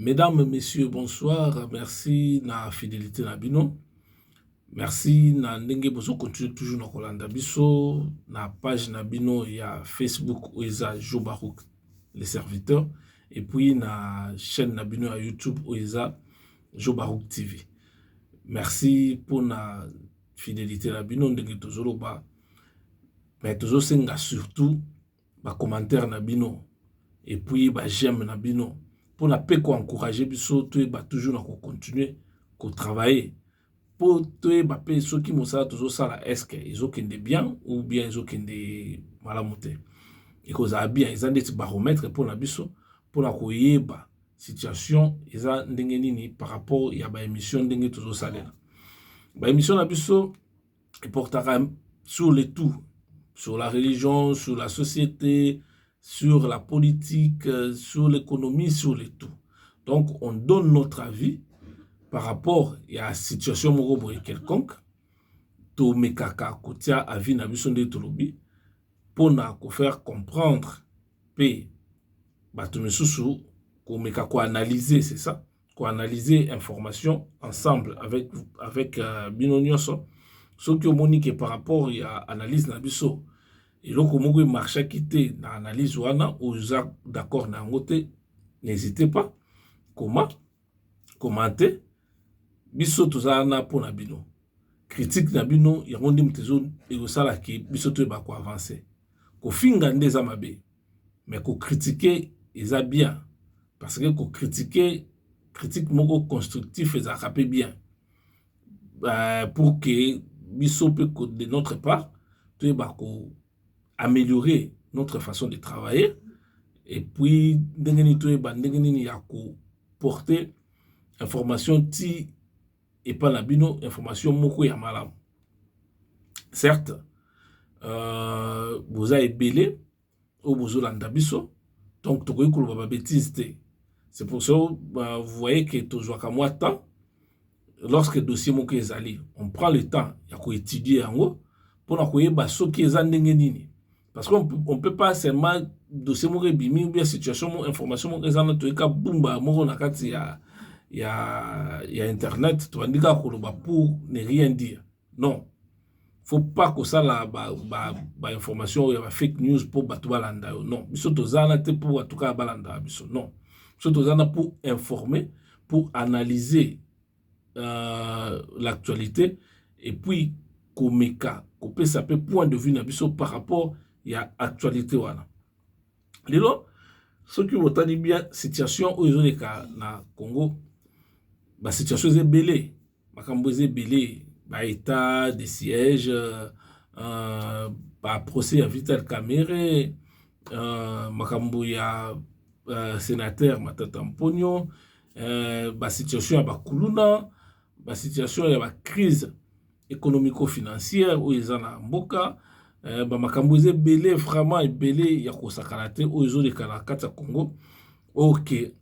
Mesdames, Messieurs, bonsoir. Merci na fidélité na bino. Merci na ndenge bozo continuer toujours na kolanda biso na page na bino ya Facebook Oeza Jobarouk les serviteurs et puis na chaîne na bino ya YouTube Oeza Jobarouk TV. Merci pour na fidélité na bino ndenge tozolo ba mais tozo senga surtout ba commentaire na bino et puis ba j'aime na bino pour na pe ko encourager biso to ba toujours na ko continuer ko travailler pour te ba pe ceux qui mosala toujours ça la est-ce que ils ont kende bien ou bien ils ont kende malamuté et que ça bien ils ont des baromètres pour na biso pour na ko yeba situation eza ndenge nini par rapport ya ba émission ndenge toujours salela ba émission na biso portera sur le tout, sur la religion, sur la société, sur la politique, sur l'économie, sur le tout. Donc, on donne notre avis par rapport à la situation quelconque. To mekaka kotia avis na biso nde tolobi pour na ko faire comprendre pe bato mesusu ko meka ko analyser, c'est ça, ko analyser information ensemble avec bino nyonso. Ce qui est par rapport à l'analyse na biso et donc comment marché quitter na analyse wana aux d'accord na ngote n'hésitez pas commenter biso tozana pour na bino critique na bino ya ngondi mtezo et osala ki biso to ba ko avancer ko finga ndeza mabe mais ko critiquer eza bien parce que ko critiquer critique moko constructif et ça rappeler bien pour que biso peut de notre part tu améliorer notre façon de travailler et puis ndengeni ya ko porter information ti et pas la bino information moko ya malam certes vous avez belé au bozolanda biso donc to ko ba bêtise c'est pour ça vous voyez que toujours qu'à moi temps lorsque le dossier moko ezali, on prend le temps ya ko étudier yango pour na koyeba soki eza ndenge nini parce qu'on peut pas seulement dossier moko bimi ou bien situation moko information moko eza na toyeka bumba moko na kati ya internet to andika koloba pour ne rien dire. Non. Faut pas que ça la ba information ya ba fake news pour bato balanda yo. Non, biso tozana te pour en tout cas balanda biso. Non. Biso tozana pour informer, pour analyser l'actualité et puis komeka kopé ça peut point de vue na biso par rapport à actualité wana lelo ce qui votani bien situation aux na Congo ba situation est belé makambo est belé ba état de siège ba procès à Vital Kamerhe makambo ya sénateur Matata Mponyo ba situation ya bakuluna ba situation ya ba crise économico-financière où ils en a mboka ba makambo belé vraiment belé ya kosakana te o ezo de kala kata Congo OK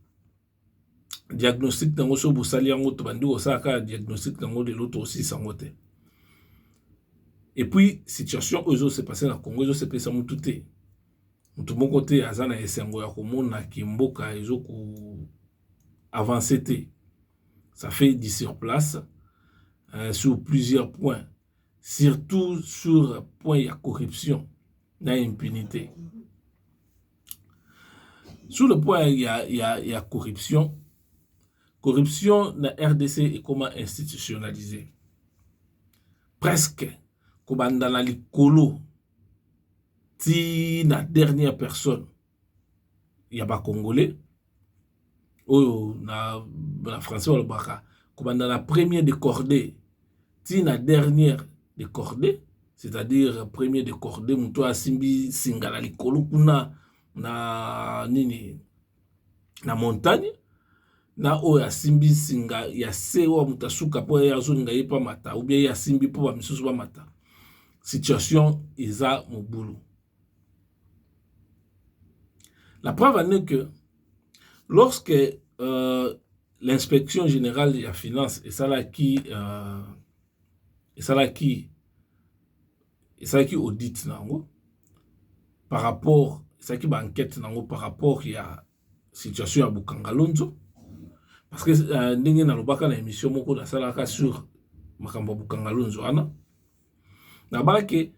diagnostic tango so bosali yango to bandi osaka diagnostic tango de l'autre aussi sangote et puis situation ozo se passer na Congo ozo se passer mu touté mutu moko te azana esengo ya komona ki mboka ezo ku avancer. Ça fait du sur place sur plusieurs points, surtout sur le point de corruption, de l'impunité. Sur le point il y a corruption na RDC est comment institutionnalisé. Presque comme dans la likolo ti na dernière personne il y a pas congolais. Oh, na français ou le baka, comme dans la première de cordée, ti na dernière de cordée, c'est-à-dire premier de cordée, muto a simbi singala likolo kuna na nini na montagne, na o ya simbi singa ya sewa mutasuka po ya zonga yepa mata ou bien ya simbi po ba misusu ba mata. Situation isa mobulu. La preuve en est que lorsque l'inspection générale de la finance et ça là qui audite nango par rapport ça qui enquête nango par rapport à situation à Bukangalonzo Parce que ndenge na lobaka na émission moko na salaka sur makambo Bukangalonzo ana. Na ba ke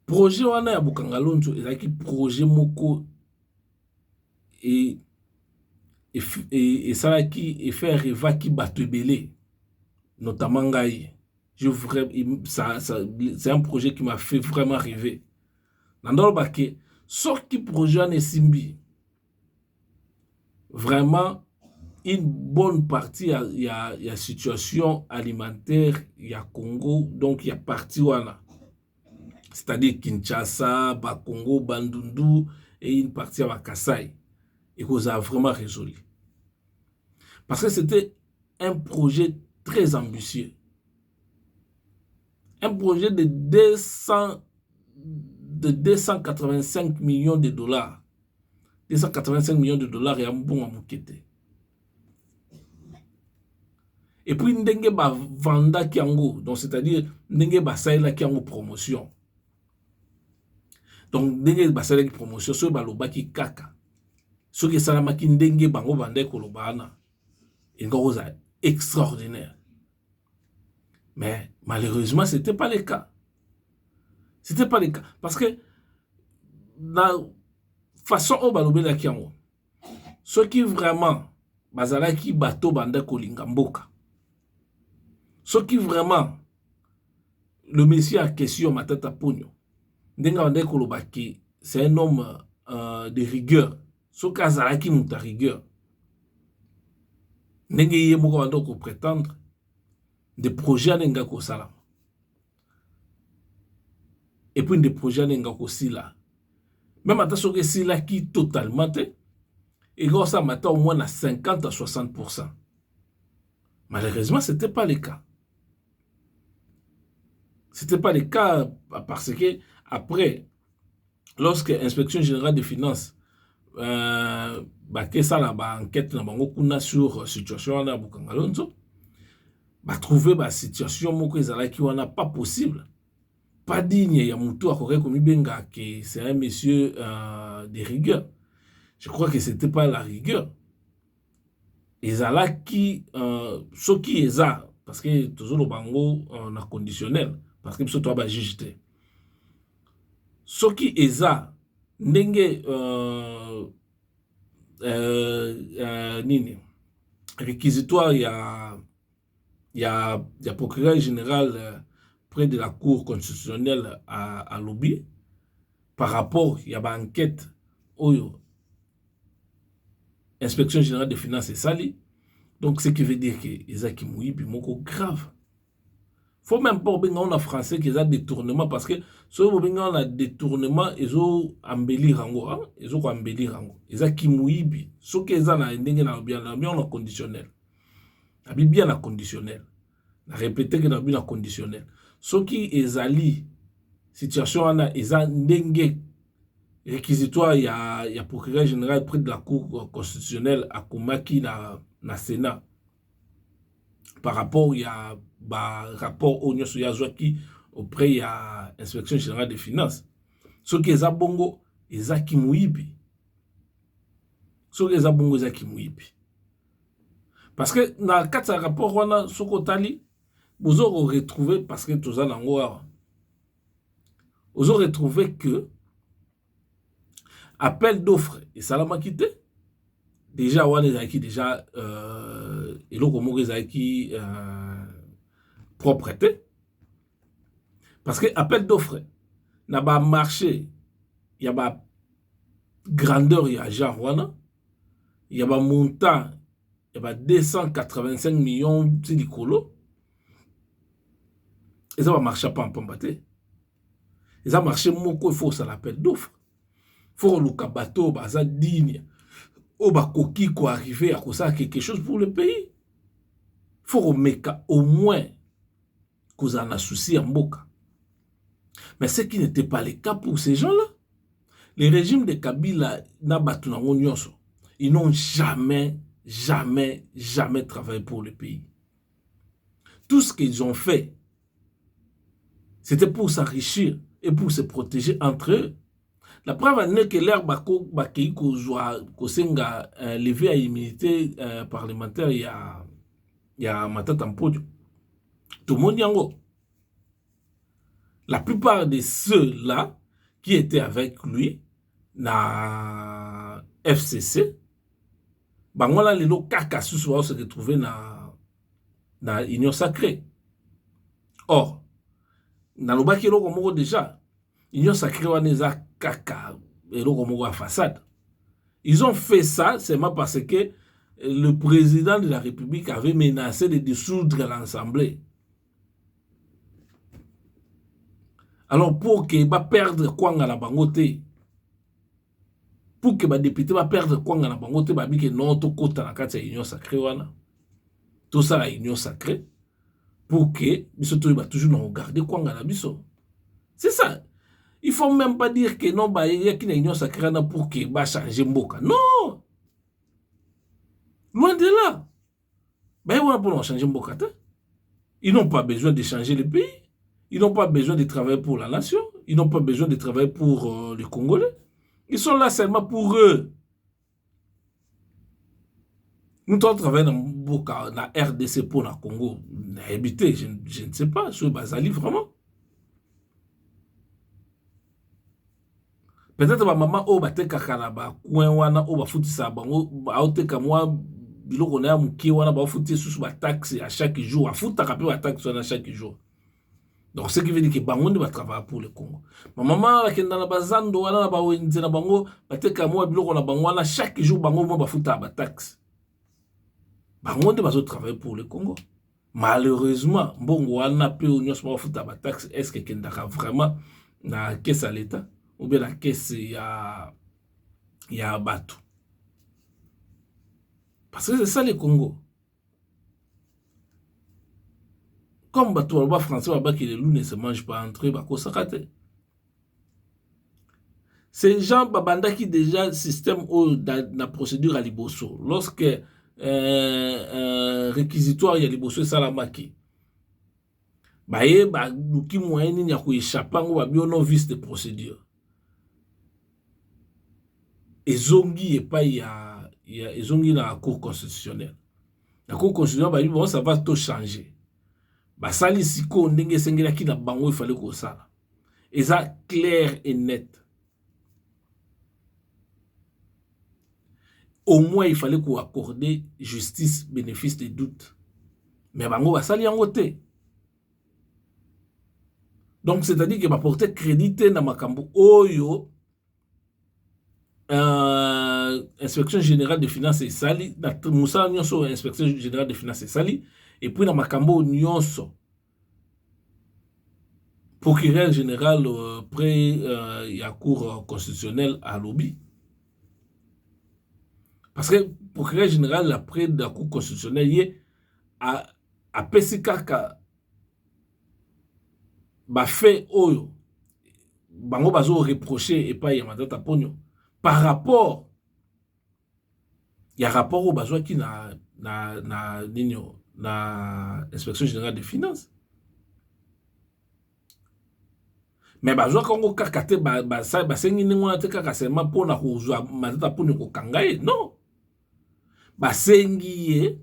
projet wana ya Bukangalonzo ezaki projet moko et ça qui fait rêver qui bato ebele notamment ngai. C'est un projet qui m'a fait vraiment rêver. Nandolo bake soki projet wana esimbi vraiment une bonne partie il y a situation alimentaire il y a Congo, donc il y a partie wana, c'est-à-dire Kinshasa, Bakongo, Bandundu et une partie à Kasai, et qu'on a vraiment résolu parce que c'était un projet très ambitieux, un projet de 285 millions de dollars. 285 millions de dollars et un bon amokete. Et puis ndenge ba vanda kiango, donc c'est-à-dire ndenge ba saïla kiango promotion. Donc ndenge ba saïla ki promotion so ba lobaki kaka. So ke salama ki ndenge bango bande ko lobana. Ingoza extraordinaire. Mais malheureusement c'était pas le cas. C'était pas le cas parce que la façon au balobela kiango. Ceux qui vraiment bazalaki bateau bande ko lingamboka. Ce qui vraiment, le monsieur a question Matata Pogno, c'est un homme de rigueur. Ce qui a muta rigueur. Nenge ye moko bando ko prétendre des projets nenga ko sala. Et puis des projets nenga ko sila. Même ata so ke sila qui totalement et quand ça mata au moins à 50 à 60%. Malheureusement, c'était pas le cas. C'était pas le cas parce que après, lorsque l'inspection générale des finances que ça là enquête na bango kuna sur situation na Bukangalonzo, trouver ba situation moko ezala ki wana pas possible, pas digne ya mutu akore komi benga que c'est un monsieur de rigueur. Je crois que c'était pas la rigueur. Ezala ki ce qui eza parce que toujours le bango on a conditionnel. Parce que toi ba juge ce qui eza ndenge nini réquisitoire il y a procureur général près de la cour constitutionnelle à Lobby par rapport il y a ba enquête oyo inspection générale des finances et sali, donc ce qui veut dire que ezaki muibi moko grave. Faut même pas on a français qu'ils a détournement parce que ce on a détournement ils ont embelli rango hein ils ont embelli rango ils a kimuibi ce qu'ils a na ndenge na bien on a conditionnel a bien na conditionnel na répéter que na bien conditionnel ce qui ezali situation ana eza ndenge réquisitoire il y a procureur général près de la cour constitutionnelle à Komaki na Sénat par rapport il y a rapport au Nyoso Yazwaki auprès il y a inspection générale des finances. Ce qui est à bongo, ils a qui mouibi. Ce qui est à bongo, ils a qui mouibi. Parce que dans le cas de ce rapport, on a ce qu'on vous aurez retrouvé, parce que tout ça, vous aurez retrouvé que appel d'offres et ça l'a quitté. Déjà, on a qui déjà, et l'autre mot, ils qui propreté. Parce que appel d'offres n'a pas marché, il y a pas grandeur, il y a genre, il y a pas montant, il y a pas 285 millions de l'icolo. Et ça va marcher pas en pombaté. Et ça marche beaucoup, il faut ça l'appel d'offres. Il faut le bateau, baza digne. Au bakoki quoi arriver à cause de quelque chose pour le pays. Il faut remettre au moins qu'on en a souci en boca. Mais ce qui n'était pas le cas pour ces gens-là. Les régimes de Kabila ils n'ont jamais travaillé pour le pays. Tout ce qu'ils ont fait, c'était pour s'enrichir et pour se protéger entre eux. La preuve n'est que l'air bako bakei ko senga levé à immunité parlementaire il y a Matata Mpodio. Tout le monde yango. La plupart de ceux-là qui étaient avec lui na FCC, bangola lelo kaka susu va se retrouver na Union Sacrée. Or, na lobaki eloko moko déjà, Union Sacrée waneza kaka eloko moko à façade. Ils ont fait ça seulement parce que le président de la République avait menacé de dissoudre l'Assemblée. Alors pour que va perdre Kwanga na bangote, pour que les députés va perdre Kwanga na bangote, ba bi que non to kota na kati ya Union Sacrée wana. Tout ça la Union Sacrée pour que biso to ba toujours non regarder Kwanga na biso. C'est ça. Il faut même pas dire que non ba y a qui na Union Sacrée na pour que ba changer mboka. Non. Loin de là. Ben voilà pour changer mboka. Ils n'ont pas besoin de changer le pays. Ils n'ont pas besoin de travailler pour la nation. Ils n'ont pas besoin de travailler pour les Congolais. Ils sont là seulement pour eux. Nous travaillons dans la RDC pour le Congo. Habité, je ne sais pas, sur Bazali vraiment. Peut-être que maman o bate kakana ba coin wana o ba futisa bango ba oteka moi biloko na muki wana ba futi sous ba taxe à chaque jour, a futa ka pe ba taxe à chaque jour. Donc ce qui veut dire que bango ne va travailler pour le Congo. Ma maman qui dans la bazando wana na ba wenze na bango bateka moi biloko na bango wana chaque jour bango mo ba futa ba taxe. Bango ne va travailler pour le Congo. Malheureusement, bongo wana pe union ba futa ba taxe, est-ce que kendaka vraiment na caisse à l'état? Ou bien la caisse, il y a bateau. Parce que c'est ça le Congo. Comme bateau, le français, que les loups ne se mangent pas entre eux, ces gens, babanda qui déjà système dans la procédure à Liboso, lorsque réquisitoire il y a Liboso salamaki, nous qui moyen n'y a quoi échapper, on va bien non vice de procédure. Et zongi et pas il y a zongi dans la cour constitutionnelle. La cour constitutionnelle bon ça va tout changer. Ba sali siko ndenge sengela ki na bango il fallait que ça. Et ça clair et net. Au moins il fallait qu'on accorde justice bénéfice des doutes. Mais bango ba sali yango te. Donc c'est-à-dire que ba porter crédité na makambo oyo inspection générale des finances et sali na Moussa nyonso inspection générale des finances et sali et puis na makambo nyonso procureur général près ya cour constitutionnelle à lobby parce que procureur général après de la cour constitutionnelle y a pesikaka ba fait oyo bango bazo reprocher et pas ya Matata Ponyo par rapport, il y a rapport au besoin qui na inspection générale des finances. Mais besoin quand on kakate ça sengi ni ngona te kaka seulement pour na kozwa Matata Ponyo ko kangaye non. Sengi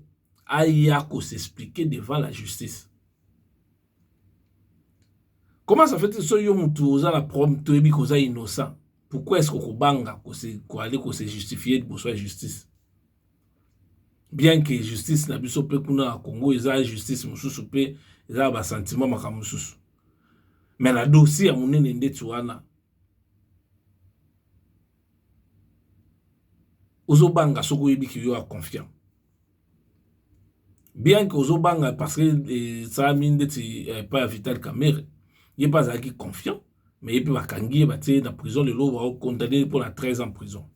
aya ko s'expliquer devant la justice. Comment ça fait que so yo mutu oza la prom to ebi koza innocent? Pourquoi est-ce qu'on banga qu'on allait se justifier pour soit justice? Bien que justice n'a pas pu kuna Congo, ils ont justice mususu pe, ils ont un sentiment makamususu. Mais la dossier à mon nende tuana. Ozo banga soko yebi ki yo a confiant. Bien que ozo banga parce que ça a mis pas Vital Kamerhe, il n'est pas acquis confiant. Mais il peut pas kangi dans la prison, le lot va condamner pour la 13 ans en prison.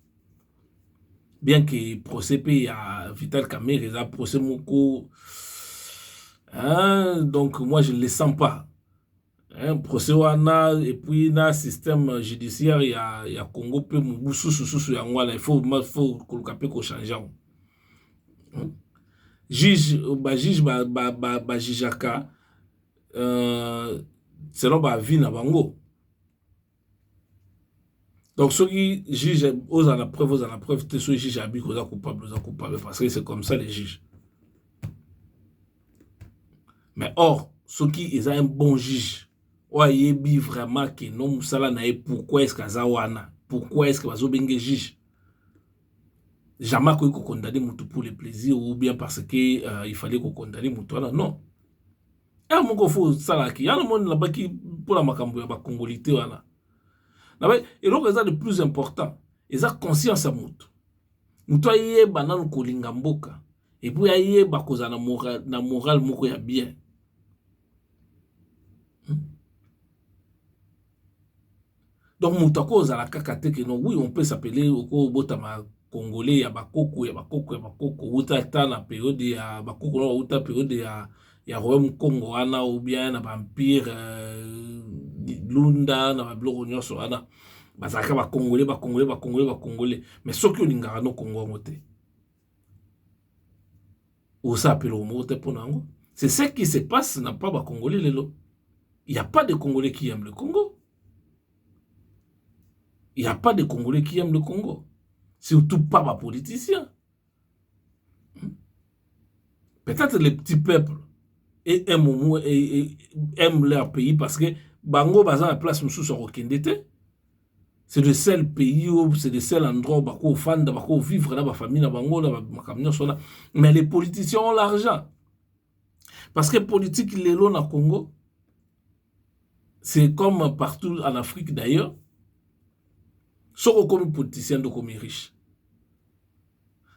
Bien que le procès à Vital Kamerhe, il a procès moko. Donc moi je ne le sens pas. Procès wana et puis dans le système judiciaire il y a Congo peu mubusu sous yangwala il faut kolukape ko changer. Juge jijaka selon ba vie na bango. Donc ceux qui jugent aux la preuve, ceux qui jugent abi aux coupables, parce que c'est comme ça les juges. Mais or, ceux qui ils ont un bon juge, ouais, il vraiment que non, ça là pourquoi est-ce que pourquoi est-ce que va bengue juge? Jamais qu'on condamne Moutou pour le plaisir ou bien parce que il fallait qu'on condamne Moutou. Non. Et mon faut ça là qui, y a le monde là-bas qui pour la makambo ya ba congolité wana. Et donc, c'est le plus important. Ils ont conscience à Moutou. Moutou a yé banan kolinga mboka. Et puis a yé bakoza na moral moko ya bien. Donc Moutou a cause à la kakate que non, oui, on peut s'appeler au botama congolais ya bakoko. Outa ta na période ya bakoko na outa période ya royaume Congo ana ou bien na vampire Lunda na babloko nyonso ana. Bazaka ba congolais mais ceux qui olingaka no Congo moté ou ça appelle au moté ponango c'est ce qui se passe n'a pas ba congolais lelo. Il y a pas de congolais qui aiment le Congo. Il y a pas de congolais qui aiment le Congo, surtout pas ba politiciens. Peut-être les petits peuples aiment leur pays parce que bango bazan la place mususu okendete. C'est le seul pays où c'est le seul endroit où on fan, où vivre dans la famille, dans la mais les politiciens ont l'argent. Parce que politique, les lots au Congo, c'est comme partout en Afrique d'ailleurs, sauf comme politicien, donc comme riche.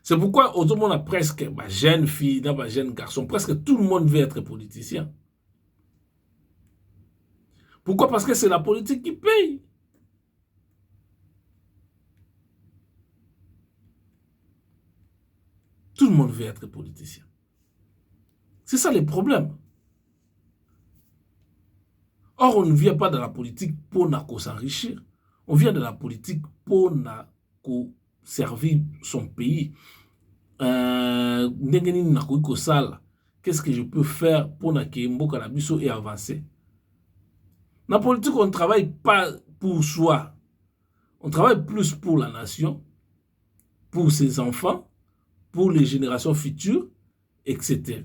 C'est pourquoi au monde a presque jeunes filles, jeunes garçons, presque tout le monde veut être politicien. Pourquoi? Parce que c'est la politique qui paye. Tout le monde veut être politicien. C'est ça le problème. Or, on ne vient pas de la politique pour s'enrichir. On vient de la politique pour servir son pays. Qu'est-ce que je peux faire pour que et avancer? Dans la politique, on ne travaille pas pour soi. On travaille plus pour la nation, pour ses enfants, pour les générations futures, etc.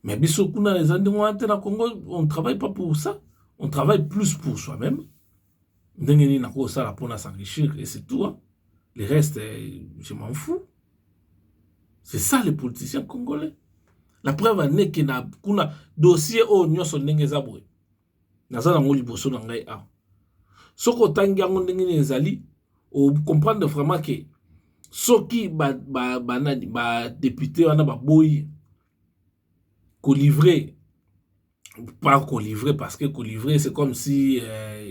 Mais on ne travaille pas pour ça. On travaille plus pour soi-même. Pour s'enrichir et c'est tout. Hein. Le reste, je m'en fous. C'est ça les politiciens congolais. La preuve est que na dossier au nyoso ndenge zabwe. Nazana ngoli boso na ngai a. Soko tangi yango ndenge nezali, o comprendre vraiment que soki ba député wana ba boyi ko livrer pas qu'on livrer parce que qu'on livrer c'est comme si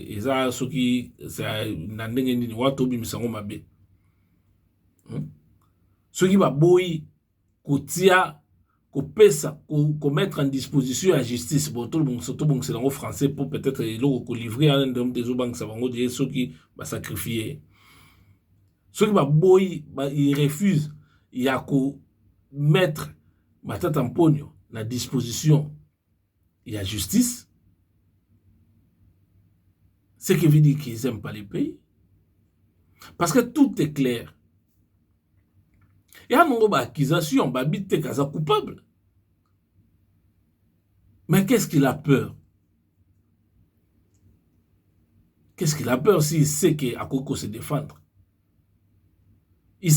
ils a ceux qui c'est nandenge ni watu bimisango mabe ceux qui va boy kotia ko pesa ko mettre en disposition la justice bon tout le monde surtout bon c'est en français pour peut-être le ko livrer un des banques ça va dire ceux qui va sacrifier ceux qui va boy il refuse il y a ko mettre ma tête en pognon la disposition il y a justice. Ce qui veut dire qu'ils n'aiment pas les pays. Parce que tout est clair. Il y a une accusation, Babite est coupable. Mais qu'est-ce qu'il a peur? Qu'est-ce qu'il a peur s'il sait qu'Akoko se défendre? Il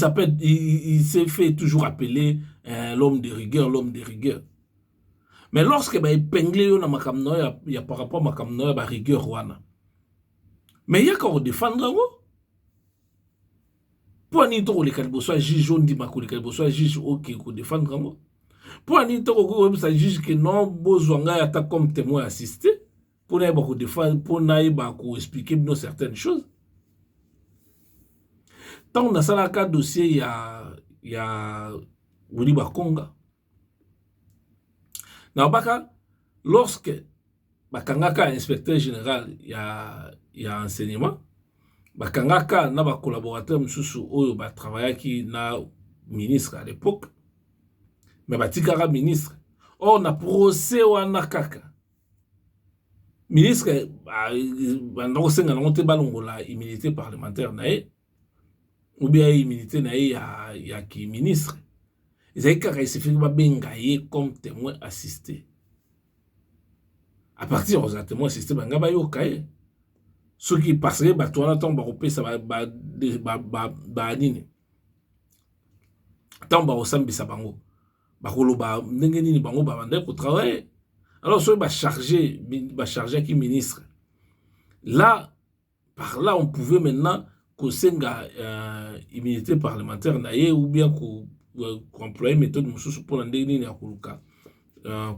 s'est fait toujours appeler l'homme de rigueur, l'homme de rigueur. Mais lorsque il épinglé il y a par rapport à ma rigueur wana. Mais il y a qu'à défendre pour un ito les calbosois juge on dit ma les calbosois juge ok ko défendre pour un ito ko ça juge que non besoin attaque comme témoin assisté pour n'aille pas défendre pour n'aille pas expliquer nos certaines choses. Tant on a ça la cas dossier il y a Woliba Konga. Baka, lorsque Bakangaka inspecteur général il y a enseignement, Bakangaka na ba collaborateur msusu oyo ba travailler qui na ministre à l'époque, mais batikara ministre. On a procès wana kaka. ministre bandako senga nango te balongola immunité parlementaire na ye ou bien immunité na ye ya ki ministre ezali kaka isifiki babenga ye comme témoin assisté à partir de témoin assisté banga bayoka ye soki parce que bato wana ntango bakopesa banini ntango bakosambisa bango bakoloba ndenge nini bango babandaki kotravaille. Alors soki bacharge qui ministre là par là on pouvait maintenant kosenga immunité parlementaire na ye ou bien employer méthode mosusu mpona ndenge nini ya koluka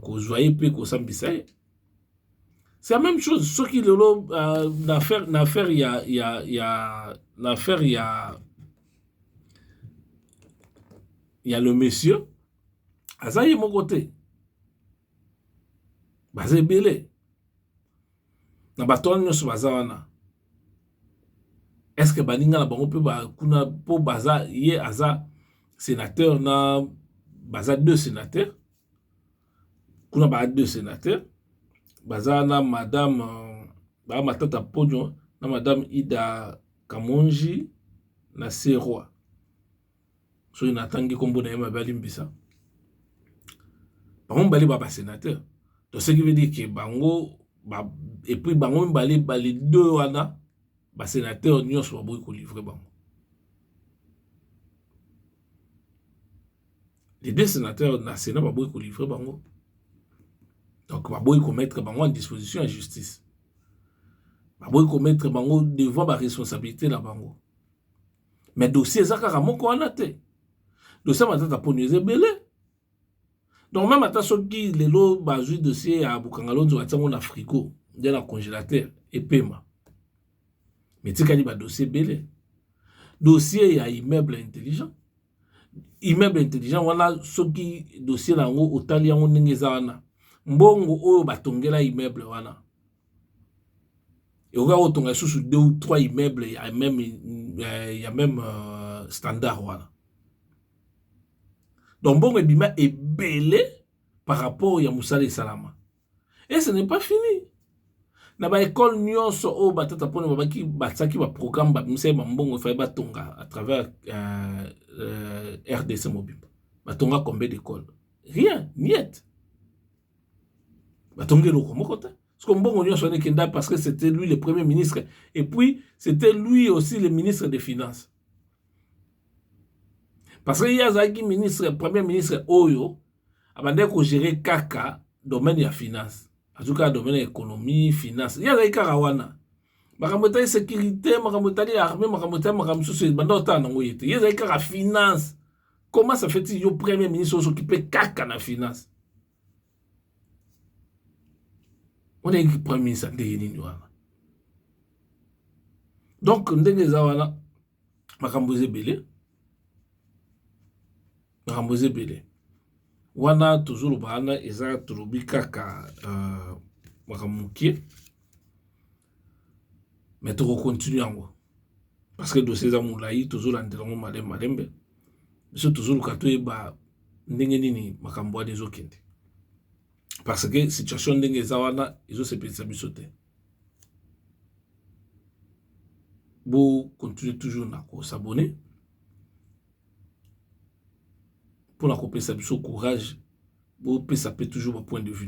kozwa ye mpe kosambisa ye. C'est la même chose soki lelo l'affaire il y a le monsieur aza ye moko te baza ebele na bato wana nyonso baza wana. Est-ce que baninga na bango mpe kuna mpo baza ye aza sénateur na baza 2 sénateurs kuna baa 2 sénateurs baza na madame baa matata Ponyo na madame Ida Kamonji na Serwa so inatangi kombo na ye mabali mbisa bango mbali ba sénateur. Donc ce qui veut dire que bango et puis bango mbali 2 wana ba sénateur nyonso baboyi ko livrer bango. Les 2 sénateurs na Sénat baboyi ko livrer bango. Donc baboyi ko mettre bango en disposition à justice. Baboyi ko mettre bango devant ba responsabilité na bango. Mais dossier ezaka moko wana te. Dossier matata Ponyo ezebele. Donc même à soki lelo bazui dossier à Bukangalonzo atango na frigo de la congélateur et paiement. Mais tikali ba dossier belé. Dossier ya immeuble intelligent. Immeuble intelligent wana soki dossier nango otali yango ndenge za wana. Mbongo oyo batongela immeuble wana. Et oka otonga susu 2 ou 3 immeubles il y a même standard wana. Donc bon ebima est belé par rapport à Moussala et Salama. Et ce n'est pas fini. Na ba école nyonso o batata pona babaki batsaki ba programme ba muse mbongo fa batonga à travers RDC Mobimba. Batonga combien d'écoles? Rien, niet. Batonga loko moko ta. Parce que mbongo nyonso ne kenda parce que c'était lui le premier ministre et puis c'était lui aussi le ministre des finances. Parce que Yazaki ministre, premier ministre Oyo, abandé ko gérer kaka domaine ya finance. En tout cas domaine économie, finance. Yazaki karawana. Makamotali sécurité, makamotali armée, makamotali makamsusu bandota na ngoyete. Yazaki kara finance. Comment ça fait-il yo premier ministre s'occuper kaka na finance? On est premier ministre de nini wana. Donc ndenge zawana makamboze belé. Ramboze belé. Wana toujours bana eza turubi kaka makamukie. Mais tu continues en parce que dossier za moulayi toujours landelango malembe. Mais toujours katoye ba ndenge nini makambo des okende. Parce que situation ndenge za wana izo se pesa bisote. Bo continue toujours na ko s'abonner. Pour la couper ça, courage, pour ça peut toujours un point de vue.